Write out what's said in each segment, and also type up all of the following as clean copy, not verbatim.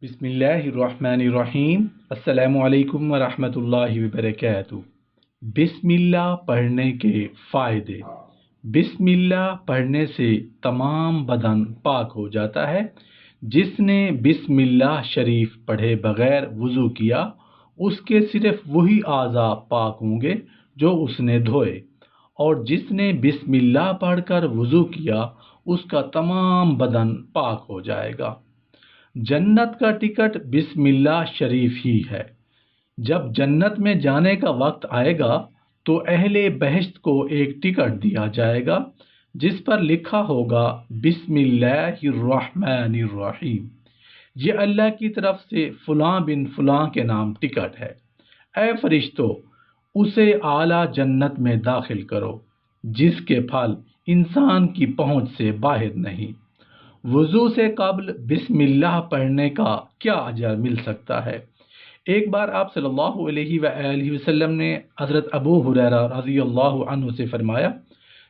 بسم اللہ الرحمن الرحیم۔ السلام علیکم ورحمۃ اللہ وبرکاتہ۔ بسم اللہ پڑھنے کے فائدے۔ بسم اللہ پڑھنے سے تمام بدن پاک ہو جاتا ہے۔ جس نے بسم اللہ شریف پڑھے بغیر وضو کیا اس کے صرف وہی اعضاء پاک ہوں گے جو اس نے دھوئے، اور جس نے بسم اللہ پڑھ کر وضو کیا اس کا تمام بدن پاک ہو جائے گا۔ جنت کا ٹکٹ بسم اللہ شریف ہی ہے۔ جب جنت میں جانے کا وقت آئے گا تو اہل بہشت کو ایک ٹکٹ دیا جائے گا جس پر لکھا ہوگا بسم اللہ الرحمن الرحیم۔ یہ اللہ کی طرف سے فلاں بن فلاں کے نام ٹکٹ ہے۔ اے فرشتو، اسے اعلیٰ جنت میں داخل کرو جس کے پھل انسان کی پہنچ سے باہر نہیں۔ وضو سے قبل بسم اللہ پڑھنے کا کیا اجر مل سکتا ہے؟ ایک بار آپ صلی اللہ علیہ وآلہ وسلم نے حضرت ابو ہریرہ رضی اللہ عنہ سے فرمایا،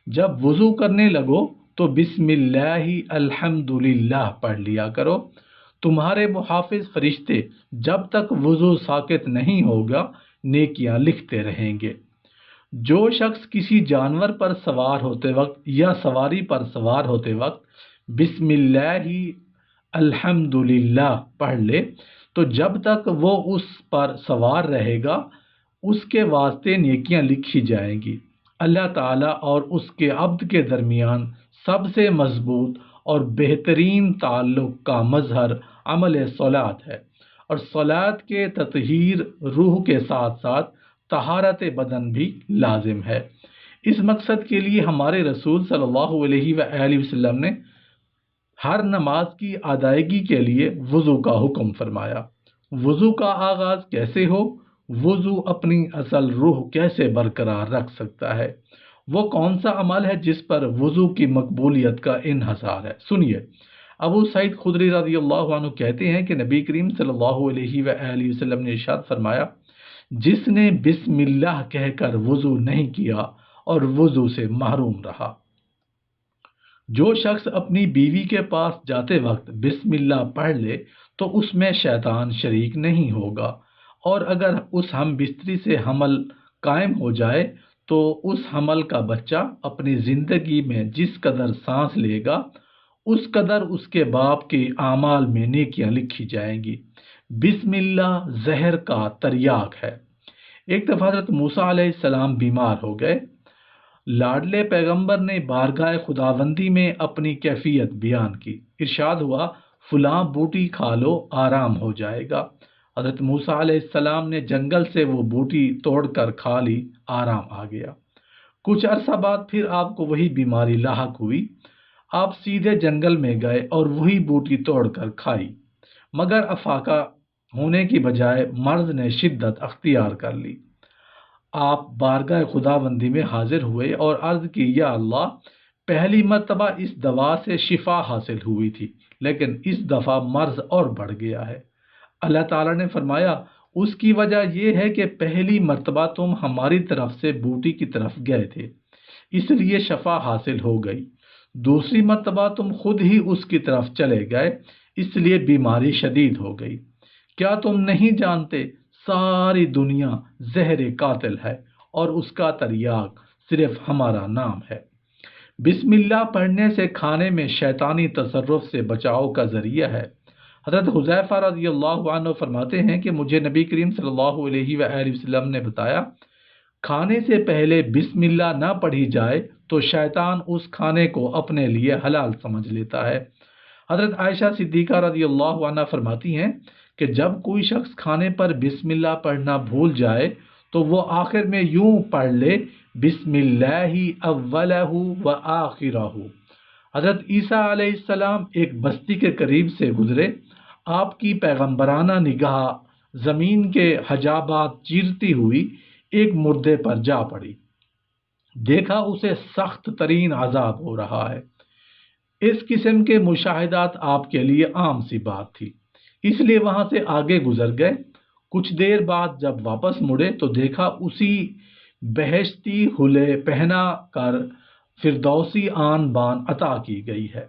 جب وضو کرنے لگو تو بسم اللہ الحمدللہ پڑھ لیا کرو، تمہارے محافظ فرشتے جب تک وضو ساکت نہیں ہوگا نیکیاں لکھتے رہیں گے۔ جو شخص کسی جانور پر سوار ہوتے وقت یا سواری پر سوار ہوتے وقت بسم اللہ الحمدللہ پڑھ لے تو جب تک وہ اس پر سوار رہے گا اس کے واسطے نیکیاں لکھی جائیں گی۔ اللہ تعالیٰ اور اس کے عبد کے درمیان سب سے مضبوط اور بہترین تعلق کا مظہر عمل صلاۃ ہے، اور صلاۃ کے تطہیر روح کے ساتھ ساتھ طہارت بدن بھی لازم ہے۔ اس مقصد کے لیے ہمارے رسول صلی اللہ علیہ وآلہ وسلم نے ہر نماز کی ادائیگی کے لیے وضو کا حکم فرمایا۔ وضو کا آغاز کیسے ہو؟ وضو اپنی اصل روح کیسے برقرار رکھ سکتا ہے؟ وہ کون سا عمل ہے جس پر وضو کی مقبولیت کا انحصار ہے؟ سنیے، ابو سعید خدری رضی اللہ عنہ کہتے ہیں کہ نبی کریم صلی اللہ علیہ وآلہ وسلم نے ارشاد فرمایا، جس نے بسم اللہ کہہ کر وضو نہیں کیا اور وضو سے محروم رہا۔ جو شخص اپنی بیوی کے پاس جاتے وقت بسم اللہ پڑھ لے تو اس میں شیطان شریک نہیں ہوگا، اور اگر اس ہم بستری سے حمل قائم ہو جائے تو اس حمل کا بچہ اپنی زندگی میں جس قدر سانس لے گا اس قدر اس کے باپ کے اعمال میں نیکیاں لکھی جائیں گی۔ بسم اللہ زہر کا تریاق ہے۔ ایک دفعہ حضرت موسیٰ علیہ السلام بیمار ہو گئے۔ لاڈلے پیغمبر نے بارگاہ خداوندی میں اپنی کیفیت بیان کی۔ ارشاد ہوا، فلاں بوٹی کھا لو، آرام ہو جائے گا۔ حضرت موسیٰ علیہ السلام نے جنگل سے وہ بوٹی توڑ کر کھا لی، آرام آ گیا۔ کچھ عرصہ بعد پھر آپ کو وہی بیماری لاحق ہوئی۔ آپ سیدھے جنگل میں گئے اور وہی بوٹی توڑ کر کھائی، مگر افاقہ ہونے کی بجائے مرض نے شدت اختیار کر لی۔ آپ بارگاہ خداوندی میں حاضر ہوئے اور عرض کی، یا اللہ، پہلی مرتبہ اس دوا سے شفا حاصل ہوئی تھی لیکن اس دفعہ مرض اور بڑھ گیا ہے۔ اللہ تعالیٰ نے فرمایا، اس کی وجہ یہ ہے کہ پہلی مرتبہ تم ہماری طرف سے بوٹی کی طرف گئے تھے، اس لیے شفا حاصل ہو گئی۔ دوسری مرتبہ تم خود ہی اس کی طرف چلے گئے، اس لیے بیماری شدید ہو گئی۔ کیا تم نہیں جانتے ساری دنیا زہر قاتل ہے اور اس کا تریاق صرف ہمارا نام ہے۔ بسم اللہ پڑھنے سے کھانے میں شیطانی تصرف سے بچاؤ کا ذریعہ ہے۔ حضرت حذیفہ رضی اللہ عنہ فرماتے ہیں کہ مجھے نبی کریم صلی اللہ علیہ وآلہ وسلم نے بتایا، کھانے سے پہلے بسم اللہ نہ پڑھی جائے تو شیطان اس کھانے کو اپنے لیے حلال سمجھ لیتا ہے۔ حضرت عائشہ صدیقہ رضی اللہ عنہ فرماتی ہیں کہ جب کوئی شخص کھانے پر بسم اللہ پڑھنا بھول جائے تو وہ آخر میں یوں پڑھ لے، بسم اللہ اولہ و آخرہ۔ حضرت عیسیٰ علیہ السلام ایک بستی کے قریب سے گزرے۔ آپ کی پیغمبرانہ نگاہ زمین کے حجابات چیرتی ہوئی ایک مردے پر جا پڑی۔ دیکھا اسے سخت ترین عذاب ہو رہا ہے۔ اس قسم کے مشاہدات آپ کے لیے عام سی بات تھی، اس لیے وہاں سے آگے گزر گئے۔ کچھ دیر بعد جب واپس مڑے تو دیکھا اسی بہشتی حلے پہنا کر فردوسی آن بان عطا کی گئی ہے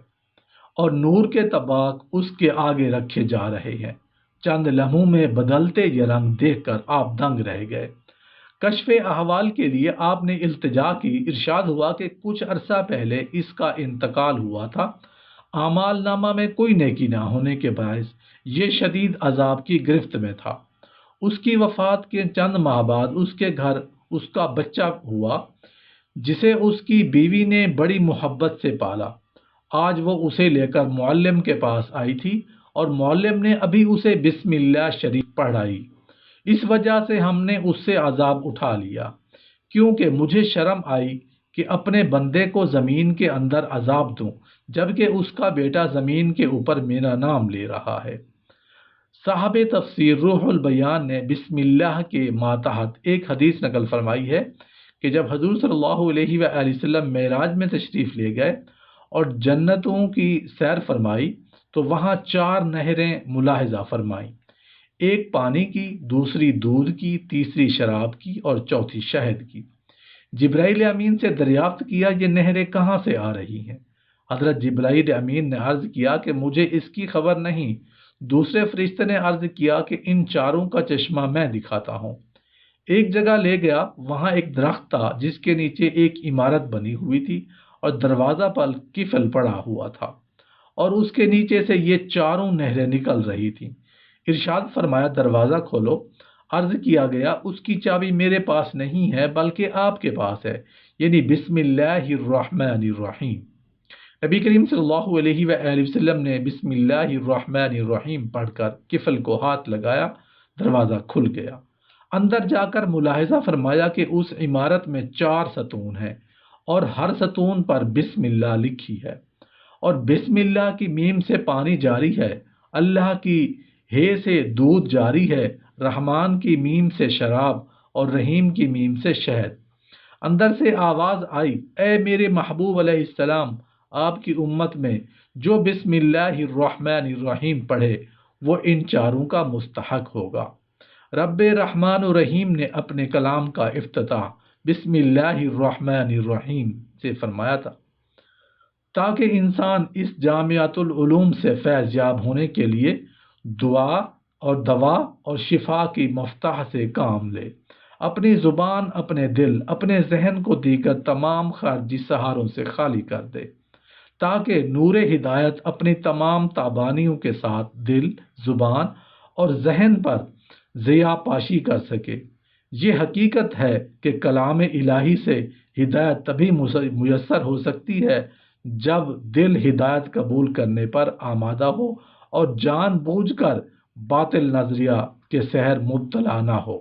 اور نور کے طباق اس کے آگے رکھے جا رہے ہیں۔ چند لمحوں میں بدلتے یہ رنگ دیکھ کر آپ دنگ رہ گئے۔ کشف احوال کے لیے آپ نے التجا کی۔ ارشاد ہوا کہ کچھ عرصہ پہلے اس کا انتقال ہوا تھا۔ اعمال نامہ میں کوئی نیکی نہ ہونے کے باعث یہ شدید عذاب کی گرفت میں تھا۔ اس کی وفات کے چند ماہ بعد اس کے گھر اس کا بچہ ہوا جسے اس کی بیوی نے بڑی محبت سے پالا۔ آج وہ اسے لے کر معلم کے پاس آئی تھی اور معلم نے ابھی اسے بسم اللہ شریف پڑھائی۔ اس وجہ سے ہم نے اس سے عذاب اٹھا لیا، کیونکہ مجھے شرم آئی کہ اپنے بندے کو زمین کے اندر عذاب دوں جبکہ اس کا بیٹا زمین کے اوپر میرا نام لے رہا ہے۔ صاحب تفسیر روح البیان نے بسم اللہ کے ماتحت ایک حدیث نقل فرمائی ہے کہ جب حضور صلی اللہ علیہ وآلہ وسلم معراج میں تشریف لے گئے اور جنتوں کی سیر فرمائی تو وہاں 4 نہریں ملاحظہ فرمائیں، ایک پانی کی، دوسری دودھ کی، تیسری شراب کی اور چوتھی شہد کی۔ جبرائیل امین سے دریافت کیا یہ نہریں کہاں سے آ رہی ہیں؟ حضرت جبرائیل امین نے عرض کیا کہ مجھے اس کی خبر نہیں۔ دوسرے فرشتے نے عرض کیا کہ ان چاروں کا چشمہ میں دکھاتا ہوں۔ ایک جگہ لے گیا، وہاں ایک درخت تھا جس کے نیچے ایک عمارت بنی ہوئی تھی اور دروازہ پر قفل پڑا ہوا تھا اور اس کے نیچے سے یہ چاروں نہریں نکل رہی تھیں۔ ارشاد فرمایا دروازہ کھولو۔ عرض کیا گیا اس کی چابی میرے پاس نہیں ہے بلکہ آپ کے پاس ہے، یعنی بسم اللہ الرحمن الرحیم۔ نبی کریم صلی اللہ علیہ وآلہ وسلم نے بسم اللہ الرحمن الرحیم پڑھ کر قفل کو ہاتھ لگایا، دروازہ کھل گیا۔ اندر جا کر ملاحظہ فرمایا کہ اس عمارت میں 4 ستون ہیں اور ہر ستون پر بسم اللہ لکھی ہے، اور بسم اللہ کی میم سے پانی جاری ہے، اللہ کی ہے سے دودھ جاری ہے، رحمان کی میم سے شراب اور رحیم کی میم سے شہد۔ اندر سے آواز آئی، اے میرے محبوب علیہ السلام، آپ کی امت میں جو بسم اللہ الرحمن الرحیم پڑھے وہ ان چاروں کا مستحق ہوگا۔ رب رحمان الرحیم نے اپنے کلام کا افتتاح بسم اللہ الرحمن الرحیم سے فرمایا تھا تاکہ انسان اس جامعۃ العلوم سے فیض یاب ہونے کے لیے دعا اور دوا اور شفا کی مفتاح سے کام لے، اپنی زبان، اپنے دل، اپنے ذہن کو دیگر تمام خارجی سہاروں سے خالی کر دے تاکہ نور ہدایت اپنی تمام تابانیوں کے ساتھ دل، زبان اور ذہن پر ضیاء پاشی کر سکے۔ یہ حقیقت ہے کہ کلام الہی سے ہدایت تبھی میسر ہو سکتی ہے جب دل ہدایت قبول کرنے پر آمادہ ہو اور جان بوجھ کر باطل نظریہ کے سحر مبتلا نہ ہو۔